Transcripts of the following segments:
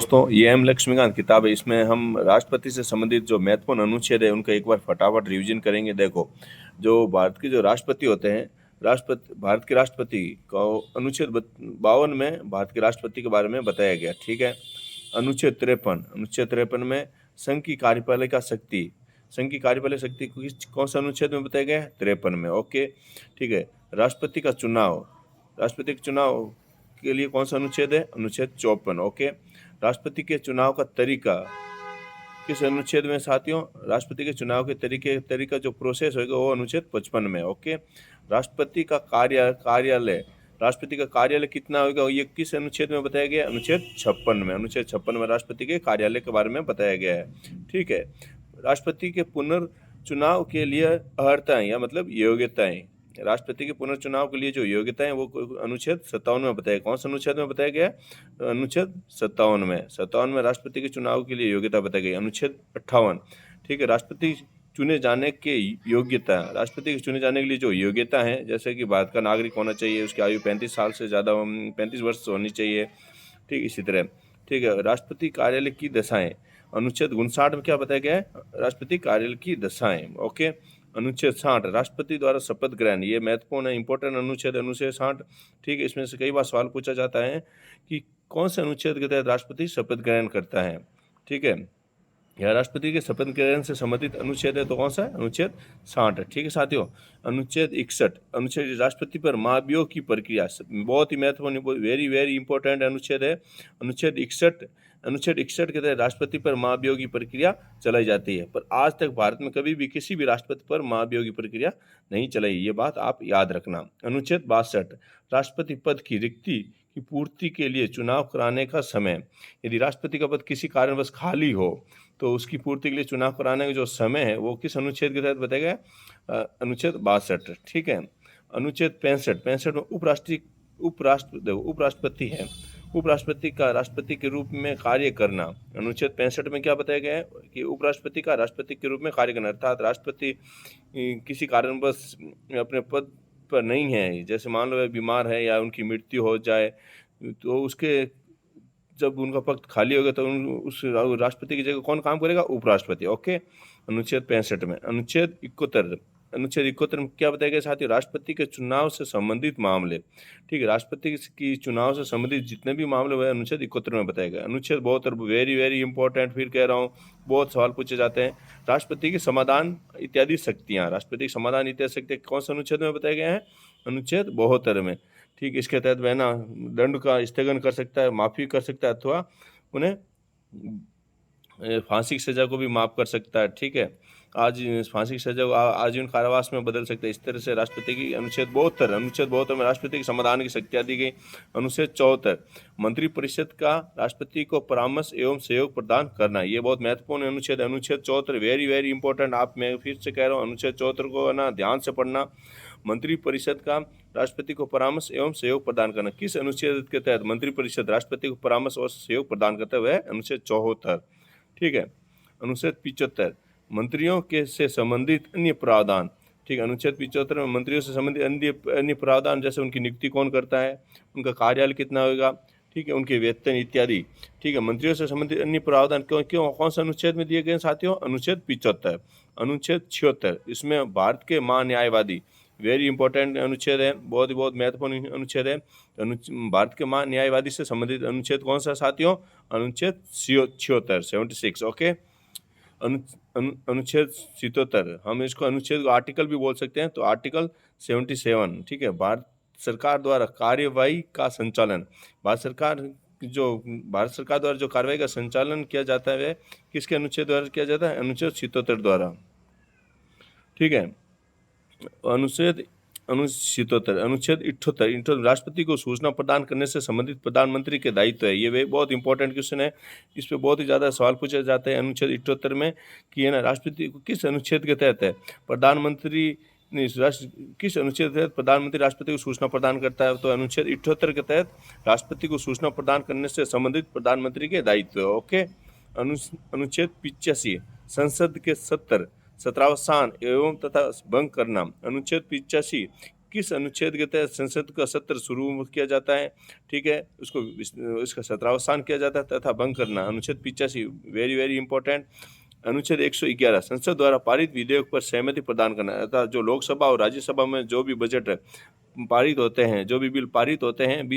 दोस्तों, ये एम लक्ष्मीकांत किताब है। इसमें हम राष्ट्रपति से संबंधित जो महत्वपूर्ण अनुच्छेद है उनका एक बार फटाफट रिवीजन करेंगे। देखो, जो भारत के जो राष्ट्रपति होते हैं, भारत के राष्ट्रपति को अनुच्छेद 52 में भारत के राष्ट्रपति के बारे में बताया गया। ठीक है। अनुच्छेद 53 में संघ की कार्यपालिका शक्ति, संघ की कार्यपालिका शक्ति कौन सा अनुच्छेद में बताया गया है? 53 में। ओके, ठीक है। राष्ट्रपति का चुनाव, राष्ट्रपति के चुनाव के लिए कौन सा अनुच्छेद है? अनुच्छेद 54। ओके। राष्ट्रपति के चुनाव का तरीका किस अनुच्छेद में साथियों? राष्ट्रपति के चुनाव के तरीका जो प्रोसेस होगा वो अनुच्छेद 55 में। ओके। राष्ट्रपति का कार्यालय, राष्ट्रपति का कार्यालय कितना होगा ये किस अनुच्छेद में बताया गया? अनुच्छेद 56 में। अनुच्छेद 56 में राष्ट्रपति के कार्यालय के बारे में बताया गया है। ठीक है। राष्ट्रपति के पुनर्चुनाव के लिए अर्हताएं या मतलब योग्यताएं, राष्ट्रपति के पुनर्चुनाव के लिए जो योग्यताएं वो अनुच्छेद 57 में बताया। कौन सा अनुच्छेद में बताया गया? अनुच्छेद 57 में। 57 में राष्ट्रपति के चुनाव के लिए योग्यता बताई गई। अनुच्छेद 58। ठीक है। राष्ट्रपति चुने जाने के योग्यता, राष्ट्रपति के चुने जाने के लिए जो योग्यता है, जैसे कि भारत का नागरिक होना चाहिए, उसकी आयु 35 साल से ज़्यादा 35 वर्ष होनी चाहिए। ठीक, इसी तरह। ठीक है। राष्ट्रपति कार्यालय की दशाएं, अनुच्छेद 59 में क्या बताया गया है? राष्ट्रपति कार्यालय की दशाएं। ओके। अनुच्छेद 60 राष्ट्रपति द्वारा शपथ ग्रहण, ये महत्वपूर्ण है, इंपॉर्टेंट अनुच्छेद, अनुच्छेद 60। ठीक है। इसमें से कई बार सवाल पूछा जाता है कि कौन से अनुच्छेद के तहत राष्ट्रपति शपथ ग्रहण करता है। ठीक है। यह राष्ट्रपति के शपथ ग्रहण से संबंधित अनुच्छेद है, तो कौन सा है? अनुच्छेद 60। ठीक है साथियों। अनुच्छेद 61, अनुच्छेद राष्ट्रपति पर महाभियोग की प्रक्रिया, बहुत ही महत्वपूर्ण, वेरी वेरी इंपॉर्टेंट अनुच्छेद है। अनुच्छेद 61, अनुच्छेद 61 के तहत राष्ट्रपति पर महाभियोग की प्रक्रिया चलाई जाती है, पर आज तक भारत में कभी भी किसी भी राष्ट्रपति पर महाभियोग की प्रक्रिया नहीं चलाई, ये बात आप याद रखना। अनुच्छेद 62 राष्ट्रपति पद की रिक्ति की पूर्ति के लिए चुनाव कराने का समय, यदि राष्ट्रपति का पद किसी कारणवश खाली हो तो उसकी पूर्ति के लिए चुनाव कराने का जो समय है वो किस अनुच्छेद के तहत बताया गया? अनुच्छेद 62। ठीक है। अनुच्छेद 65 में उपराष्ट्रपति है, उपराष्ट्रपति का राष्ट्रपति के रूप में कार्य करना। अनुच्छेद 65 में क्या बताया गया है? कि उपराष्ट्रपति का राष्ट्रपति के रूप में कार्य करना, अर्थात राष्ट्रपति किसी कारणवश अपने पद पर नहीं है, जैसे मान लो वह बीमार है या उनकी मृत्यु हो जाए, तो उसके जब उनका पद खाली हो गया तो उस राष्ट्रपति की जगह कौन काम करेगा? उपराष्ट्रपति। ओके। अनुच्छेद 65 में। अनुच्छेद 71 में क्या बताया गया साथियों? राष्ट्रपति के चुनाव से संबंधित मामले। ठीक है। राष्ट्रपति की चुनाव से संबंधित जितने भी मामले हुए अनुच्छेद 71 में बताया गया। अनुच्छेद 72 वेरी वेरी इंपॉर्टेंट, फिर कह रहा हूँ, बहुत सवाल पूछे जाते हैं। राष्ट्रपति की समाधान इत्यादि शक्तियाँ, राष्ट्रपति की समाधान इत्यादि शक्तियाँ कौन से अनुच्छेद में बताया गया है? अनुच्छेद 72 में। ठीक, इसके तहत वह ना दंड का स्थगन कर सकता है, माफ़ी कर सकता है, अथवा उन्हें फांसी की सज़ा को भी माफ़ कर सकता है। ठीक है। आज फांसी की सज़ा को आजीवन कारावास में बदल सकता है। इस तरह से राष्ट्रपति की अनुच्छेद 72 में राष्ट्रपति के समाधान की शक्तियाँ दी गई। अनुच्छेद 74 मंत्रिपरिषद का राष्ट्रपति को परामर्श एवं सहयोग प्रदान करना, ये बहुत महत्वपूर्ण अनुच्छेद। अनुच्छेद 74 वेरी वेरी इंपॉर्टेंट, आप, मैं फिर से कह रहा हूँ, अनुच्छेद 74 को ना ध्यान से पढ़ना। मंत्रिपरिषद का राष्ट्रपति को परामर्श एवं सहयोग प्रदान करना, किस अनुच्छेद के तहत मंत्रिपरिषद राष्ट्रपति को परामर्श और सहयोग प्रदान करता है? वह अनुच्छेद 74। ठीक है। अनुच्छेद 75 मंत्रियों के से संबंधित अन्य प्रावधान। ठीक है। अनुच्छेद 75 में मंत्रियों से संबंधित अन्य प्रावधान, जैसे उनकी नियुक्ति कौन करता है, उनका कार्यालय कितना होगा, ठीक है, उनके वेतन इत्यादि। ठीक है। मंत्रियों से संबंधित अन्य प्रावधान कौन सा अनुच्छेद में दिए गए साथियों? अनुच्छेद 75। अनुच्छेद 76 इसमें भारत के महान्यायवादी, वेरी इंपॉर्टेंट अनुच्छेद है, बहुत महत्वपूर्ण अनुच्छेद है। भारत के महान्यायवादी से संबंधित अनुच्छेद कौन सा साथियों? अनुच्छेद 76, 76। ओके। अनुच्छेद 77, हम इसको अनुच्छेद को आर्टिकल भी बोल सकते हैं, तो आर्टिकल 77। ठीक है। भारत सरकार द्वारा कार्यवाही का संचालन, भारत सरकार द्वारा जो कार्रवाई का संचालन किया जाता है किसके अनुच्छेद द्वारा किया जाता है? अनुच्छेद 77 द्वारा। ठीक है। अनुच्छेद 78 राष्ट्रपति को सूचना प्रदान करने से संबंधित प्रधानमंत्री के दायित्व है, ये बहुत इंपॉर्टेंट क्वेश्चन है, इस पे बहुत ही ज़्यादा सवाल पूछे जाते हैं। अनुच्छेद 78 में कि है ना, राष्ट्रपति को किस अनुच्छेद के तहत है प्रधानमंत्री, किस अनुच्छेद के तहत प्रधानमंत्री राष्ट्रपति को सूचना प्रदान करता है? तो अनुच्छेद 78 के तहत राष्ट्रपति को सूचना प्रदान करने से संबंधित प्रधानमंत्री के दायित्व है। ओके। अनुच्छेद 85 संसद के 17वां स्थान एवं तथा भंग करना, अनुच्छेद 85 किस अनुच्छेद के तहत संसद का सत्र शुरू किया जाता है, ठीक है, उसको इसका सत्रावसान किया जाता है तथा भंग करना। अनुच्छेद 85 वेरी वेरी इंपॉर्टेंट। अनुच्छेद 111 संसद द्वारा पारित विधेयक पर सहमति प्रदान करना, अर्थात जो लोकसभा और राज्यसभा में जो भी बजट पारित होते हैं, जो भी बिल पारित होते हैं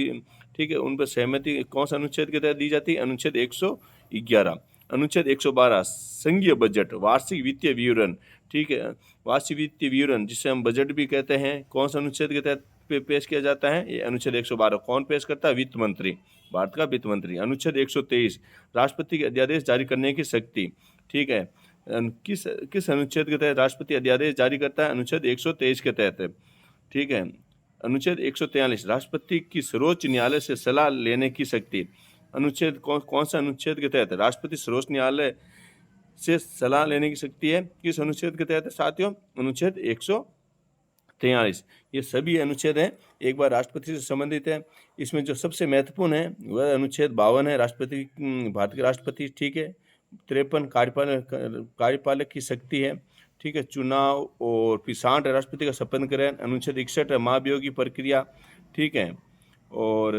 ठीक है, उन पर सहमति कौन सा अनुच्छेद के तहत दी जाती है? अनुच्छेद 111। अनुच्छेद 112 संघीय बजट वार्षिक वित्तीय विवरण, ठीक है, वार्षिक वित्तीय विवरण जिसे हम बजट भी कहते हैं, कौन सा अनुच्छेद के तहत पेश किया जाता है? ये अनुच्छेद 112। कौन पेश करता है? वित्त मंत्री, भारत का वित्त मंत्री। अनुच्छेद 123 राष्ट्रपति के अध्यादेश जारी करने की शक्ति, ठीक है, किस अनुच्छेद के तहत राष्ट्रपति अध्यादेश जारी करता है? अनुच्छेद 123 के तहत, ठीक है। अनुच्छेद 143 राष्ट्रपति की सर्वोच्च न्यायालय से सलाह लेने की शक्ति, अनुच्छेद कौन सा अनुच्छेद के तहत राष्ट्रपति सर्वोच्च न्यायालय से सलाह लेने की शक्ति है? किस अनुच्छेद के तहत साथियों? अनुच्छेद 143। ये सभी अनुच्छेद हैं, एक बार राष्ट्रपति से संबंधित है। इसमें जो सबसे महत्वपूर्ण है वह अनुच्छेद 52 है, राष्ट्रपति, भारत के राष्ट्रपति, ठीक है। 53 कार्यपालक की शक्ति है, ठीक है, चुनाव। और फिर 60 है राष्ट्रपति का शपथ ग्रहण। अनुच्छेद 61 है महाभियोग की प्रक्रिया, ठीक है। और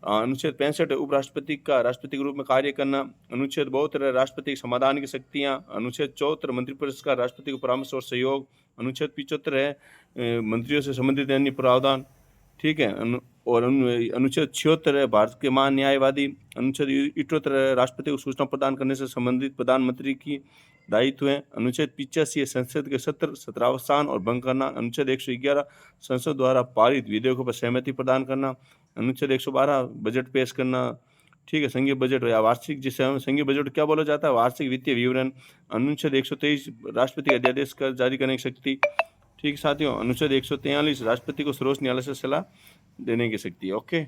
अनुच्छेद 65 है उपराष्ट्रपति का राष्ट्रपति के रूप में कार्य करना। अनुच्छेद 72 है राष्ट्रपति के समाधान की शक्तियाँ। अनुच्छेद 74 मंत्रिपरिषद का राष्ट्रपति को परामर्श और सहयोग। अनुच्छेद 75 है मंत्रियों से संबंधित अन्य प्रावधान, ठीक है। और अनुच्छेद 76 है भारत के महान न्यायवादी। अनुच्छेद 78 है राष्ट्रपति को सूचना प्रदान करने से संबंधित प्रधानमंत्री की दायित्व है। अनुच्छेद 85 है संसद के सत्रावसान और भंग करना। अनुच्छेद 111 संसद द्वारा पारित विधेयकों पर सहमति प्रदान करना। अनुच्छेद 112 बजट पेश करना, ठीक है, संघीय बजट या वार्षिक, जिसे हम संघीय बजट क्या बोला जाता है? वार्षिक वित्तीय विवरण। अनुच्छेद 123 राष्ट्रपति अध्यादेश कर जारी करने की शक्ति, ठीक साथियों। अनुच्छेद 143 राष्ट्रपति को सर्वोच्च न्यायालय से सलाह देने की शक्ति। ओके।